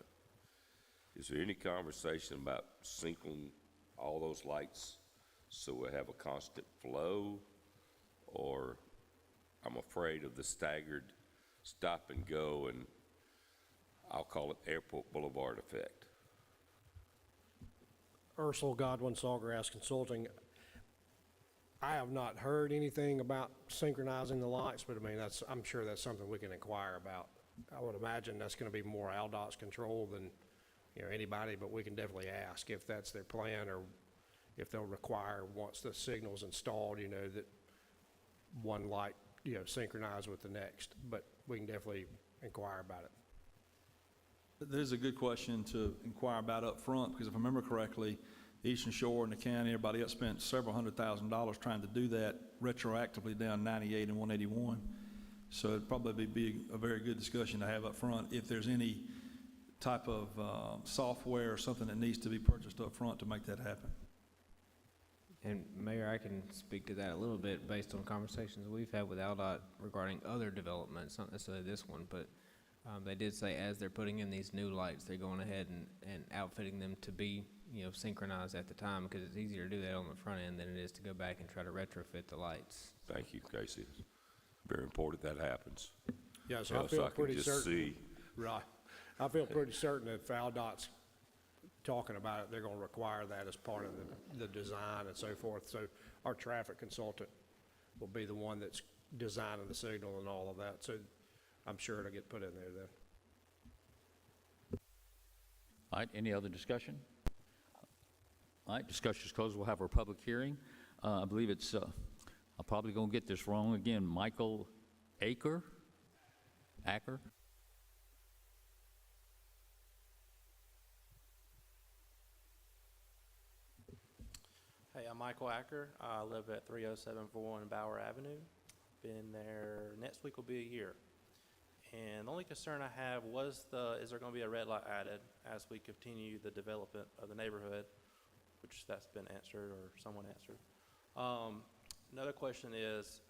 Is there any conversation about syncing all those lights so we have a constant flow? Or I'm afraid of the staggered stop and go, and I'll call it Airport Boulevard effect. Ursula Godwin, Sawgrass Consulting. I have not heard anything about synchronizing the lights, but I mean, I'm sure that's something we can inquire about. I would imagine that's going to be more Aldot's control than, anybody, but we can definitely ask if that's their plan, or if they'll require, once the signal's installed, that one light, synchronize with the next. But we can definitely inquire about it. That is a good question to inquire about up front, because if I remember correctly, Eastern Shore and the county, everybody else spent several $100,000 trying to do that retroactively down 98 and 181. So it'd probably be a very good discussion to have up front if there's any type of software or something that needs to be purchased up front to make that happen. And Mayor, I can speak to that a little bit based on conversations we've had with Aldot regarding other developments, not necessarily this one, but they did say as they're putting in these new lights, they're going ahead and outfitting them to be, synchronized at the time, because it's easier to do that on the front end than it is to go back and try to retrofit the lights. Thank you, Casey. Very important that happens. Yeah, so I So feel I can pretty just certain. see. Right. I feel pretty certain that if Aldot's talking about it, they're going to require that as part of the design and so forth. So our traffic consultant will be the one that's designing the signal and all of that. So I'm sure it'll get put in there then. All right, any other discussion? All right, discussion's closed. We'll have our public hearing. I believe it's, I'm probably going to get this wrong again, Michael Acker? Hey, I'm Michael Acker. I live at 30741 Bauer Avenue. Been there, next week will be a year. And the only concern I have was is there going to be a red light added as we continue the development of the neighborhood, which that's been answered or someone answered. Another question is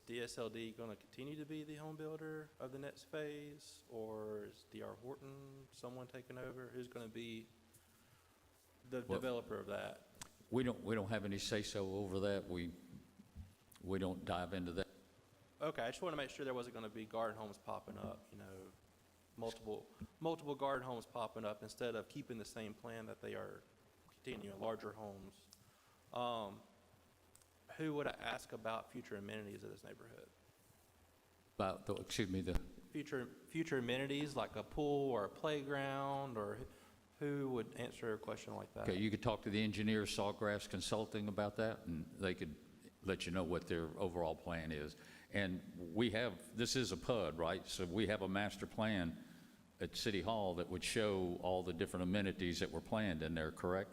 DSLD going to continue to be the home builder of the next phase, or is D.R. Horton someone taking over? Who's going to be the developer of that? We don't have any say-so over that. We don't dive into that. Okay, I just want to make sure there wasn't going to be garden homes popping up, multiple garden homes popping up instead of keeping the same plan that they are continuing larger homes. Who would I ask about future amenities of this neighborhood? About, the Future amenities like a pool or a playground, or who would answer a question like that? okay, you could talk to the engineer, Sawgrass Consulting, about that, and they could let you know what their overall plan is. And this is a PUD, right? So we have a master plan at City Hall that would show all the different amenities that were planned in there, correct?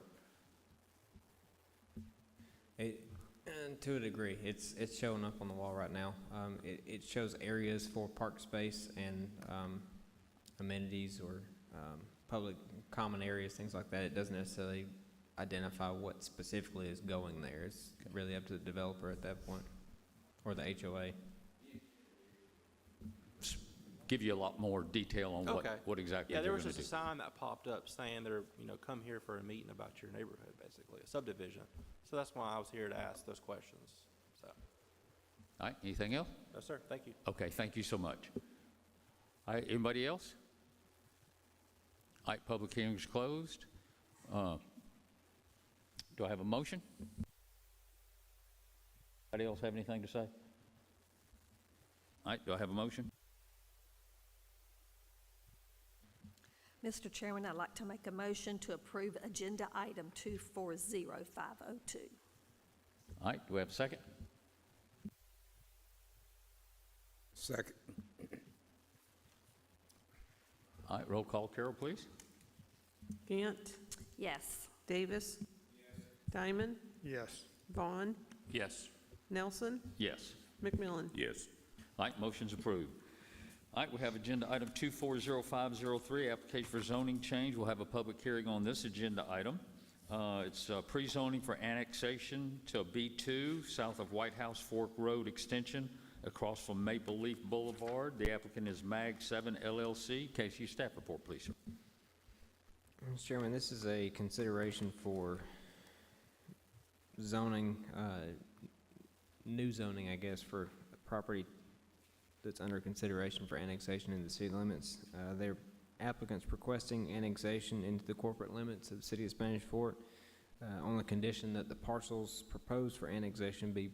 And to a degree, it's showing up on the wall right now. It shows areas for park space and amenities or public common areas, things like that. It doesn't necessarily identify what specifically is going there. It's really up to the developer at that point, or the HOA. Give you a lot more detail on what exactly Yeah, they're there was going to just do. a sign that popped up saying they're, come here for a meeting about your neighborhood, basically, a subdivision. So that's why I was here to ask those questions. So, All right, anything else? no, sir, thank you. Okay, thank you so much. All right, anybody else? All right, public hearing's closed. Do I have a motion? Anybody else have anything to say? All right, do I have a motion? Mr. Chairman, I'd like to make a motion to approve agenda item 240502. All right, do we have a second? Second. All right, roll call, Carol, please. Gant, Yes. Davis. Diamond, Yes. Vaughn, Yes. Nelson, Yes. McMillan. Yes. All right, motion's approved. All right, we have agenda item 240503, application for zoning change. We'll have a public hearing on this agenda item. It's pre-zoning for annexation to B2 south of White House Fork Road Extension across from Maple Leaf Boulevard. The applicant is Mag 7 LLC. KCU staff report, please, sir. Mr. Chairman, this is a consideration for zoning, new zoning, I guess, for property that's under consideration for annexation in the city limits. Their applicants requesting annexation into the corporate limits of the city of Spanish Fort on the condition that the parcels proposed for annexation be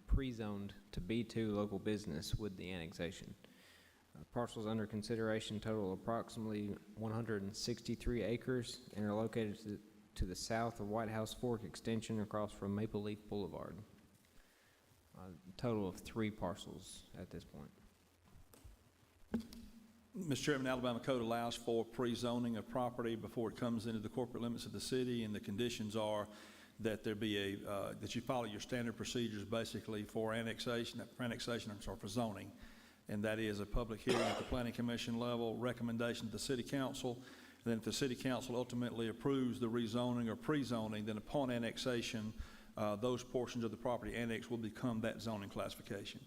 pre-zoned to B2 local business with the annexation. Parcels under consideration total approximately 163 acres and are located to the south of White House Fork Extension across from Maple Leaf Boulevard. Total of 3 parcels at this point. Mr. Chairman, Alabama Code allows for pre-zoning of property before it comes into the corporate limits of the city, and the conditions are that there be that you follow your standard procedures basically for annexation, or for zoning, and that is a public hearing at the Planning Commission level, recommendation to the City Council, and then if the City Council ultimately approves the rezoning or pre-zoning, then upon annexation, those portions of the property annexed will become that zoning classification.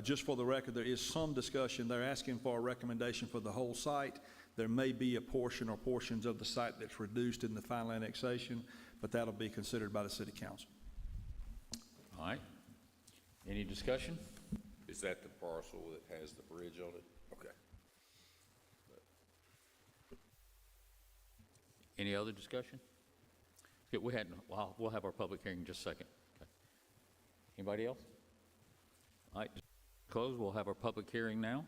Just for the record, there is some discussion. They're asking for a recommendation for the whole site. There may be a portion or portions of the site that's reduced in the final annexation, but that'll be considered by the City Council. All right. Any discussion? Is that the parcel that has the bridge on it? Okay. Any other discussion? Yeah, we'll have our public hearing in just a second. Okay. Anybody else? All right, close. We'll have our public hearing now.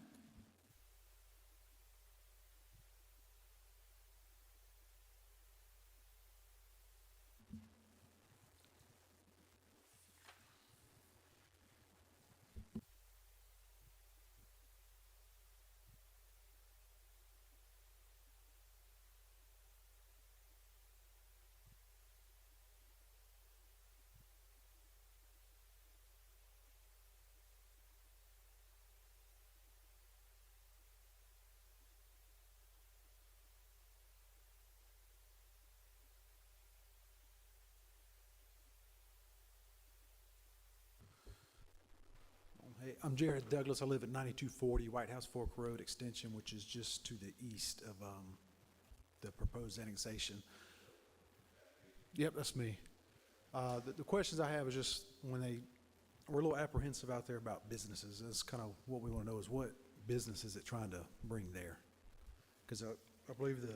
Hey, I'm Jared Douglas. I live at 9240 White House Fork Road Extension, which is just to the east of the proposed annexation. Yep, that's me. The questions I have is just we're a little apprehensive out there about businesses. That's kind of what we want to know is what business is it trying to bring there? Because I believe the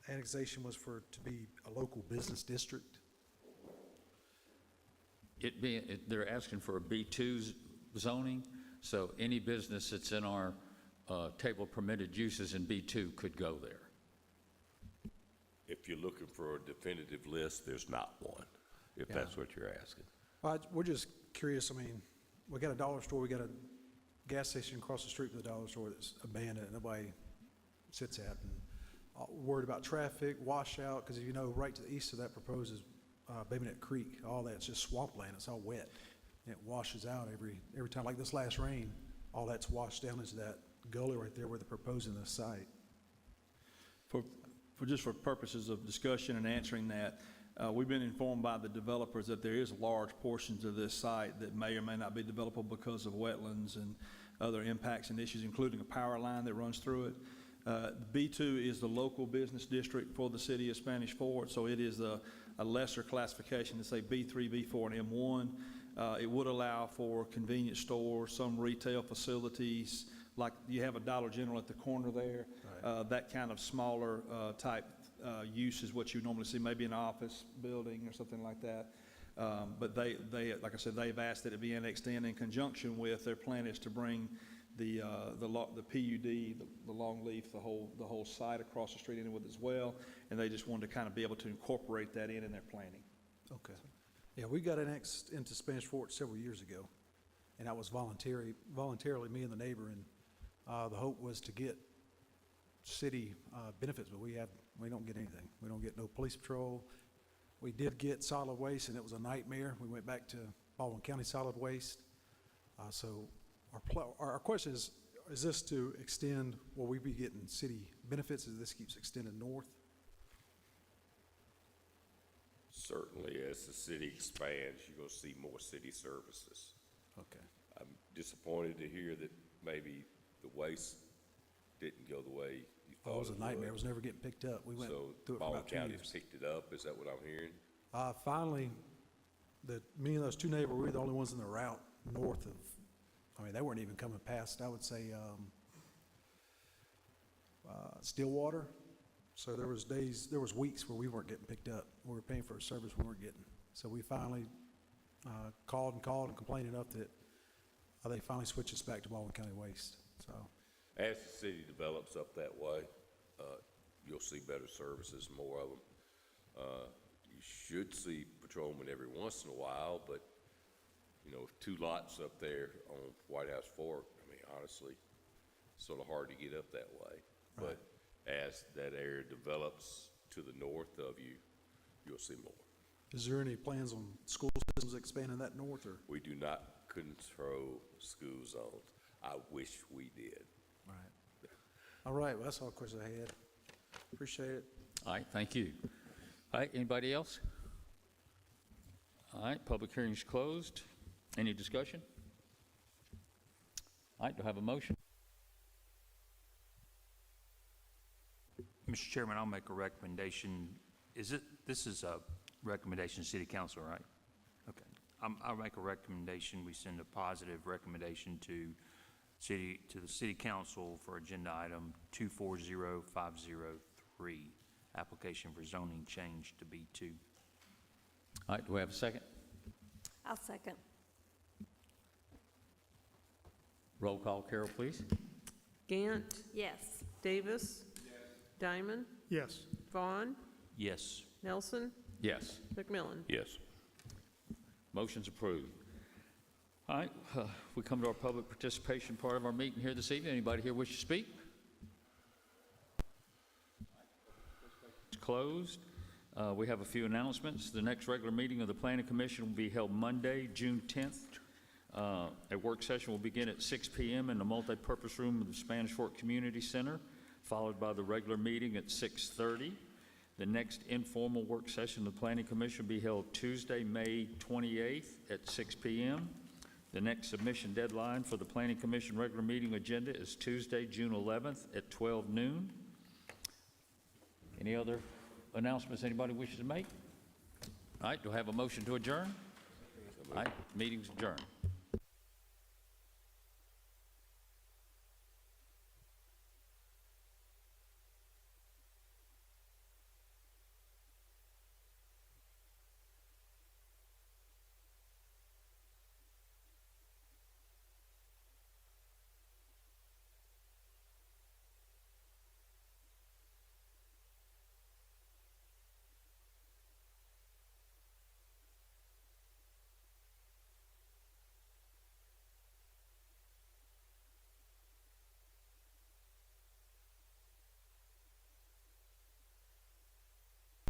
annexation was to be a local business district. They're asking for a B2 zoning, so any business that's in our table of permitted uses in B2 could go there. If you're looking for a definitive list, there's not one, if that's what you're asking. We're just curious. I mean, we got a dollar store, we got a gas station across the street from the dollar store that's abandoned and nobody sits at, and worried about traffic, washout, because if you know, right to the east of that proposes Baby Neck Creek, all that's just swampland. It's all wet. And it washes out every time. Like this last rain, all that's washed down into that gully right there where they're proposing the site. For purposes of discussion and answering that, we've been informed by the developers that there is large portions of this site that may or may not be developable because of wetlands and other impacts and issues, including a power line that runs through it. B2 is the local business district for the city of Spanish Fort, so it is a lesser classification than, say, B3, B4, and M1. It would allow for convenience stores, some retail facilities, like you have a Dollar General at the corner there. Right. That kind of smaller type use is what you normally see, maybe an office building or something like that. But they, like I said, they've asked that it be annexed in conjunction with their plan is to bring the PUD, the long leaf, the whole site across the street in with as well, and they just wanted to kind of be able to incorporate that in their planning. Okay. Yeah, we got annexed into Spanish Fort several years ago, and that was voluntarily me and the neighbor, and the hope was to get city benefits, but we don't get anything. We don't get no police patrol. We did get solid waste, and it was a nightmare. We went back to Baldwin County Solid Waste. So our question is this to extend, will we be getting city benefits as this keeps extending north? Certainly, as the city expands, you're going to see more city services. Okay. I'm disappointed to hear that maybe the waste didn't go the way you thought Oh, it was a would. nightmare. It was never getting picked up. We went So through it for Baldwin about 2 County's years. picked it up, is that what I'm hearing? Finally, me and those two neighbors, we were the only ones in the route north of, I mean, they weren't even coming past, I would say, Stillwater. So there was weeks where we weren't getting picked up. We were paying for a service we weren't getting. So we finally called and complained enough that they finally switched us back to Baldwin County Waste, so. As the city develops up that way, you'll see better services, more of them. You should see patrolmen every once in a while, but, you know, with 2 lots up there on White House Fork, I mean, honestly, it's sort of hard to get up that way. But as that area develops to the north of you, you'll see more. Is there any plans on school systems expanding that north, or? We do not control school zones. I wish we did. Right. All right, well, that's all the questions I had. Appreciate it. All right, thank you. All right, anybody else? All right, public hearing's closed. Any discussion? All right, do I have a motion? Mr. Chairman, I'll make a recommendation. This is a recommendation to City Council, right? Okay. I'll make a recommendation, we send a positive recommendation to the City Council for agenda item 240503, application for zoning change to B2. All right, do we have a second? I'll second. Roll call, Carol, please. Gant, Yes. Davis. Diamond, Yes. Vaughn, Yes. Nelson, Yes. McMillan. Yes. Motion's approved. All right, we come to our public participation part of our meeting here this evening. Anybody here wish to speak? It's closed. We have a few announcements. The next regular meeting of the Planning Commission will be held Monday, June 10th. A work session will begin at 6 p.m. in the multipurpose room of the Spanish Fork Community Center, followed by the regular meeting at 6:30. The next informal work session of the Planning Commission will be held Tuesday, May 28th at 6 p.m. The next submission deadline for the Planning Commission regular meeting agenda is Tuesday, June 11th at 12 noon. Any other announcements anybody wishes to make? All right, do I have a motion to adjourn? All right, meeting's adjourned.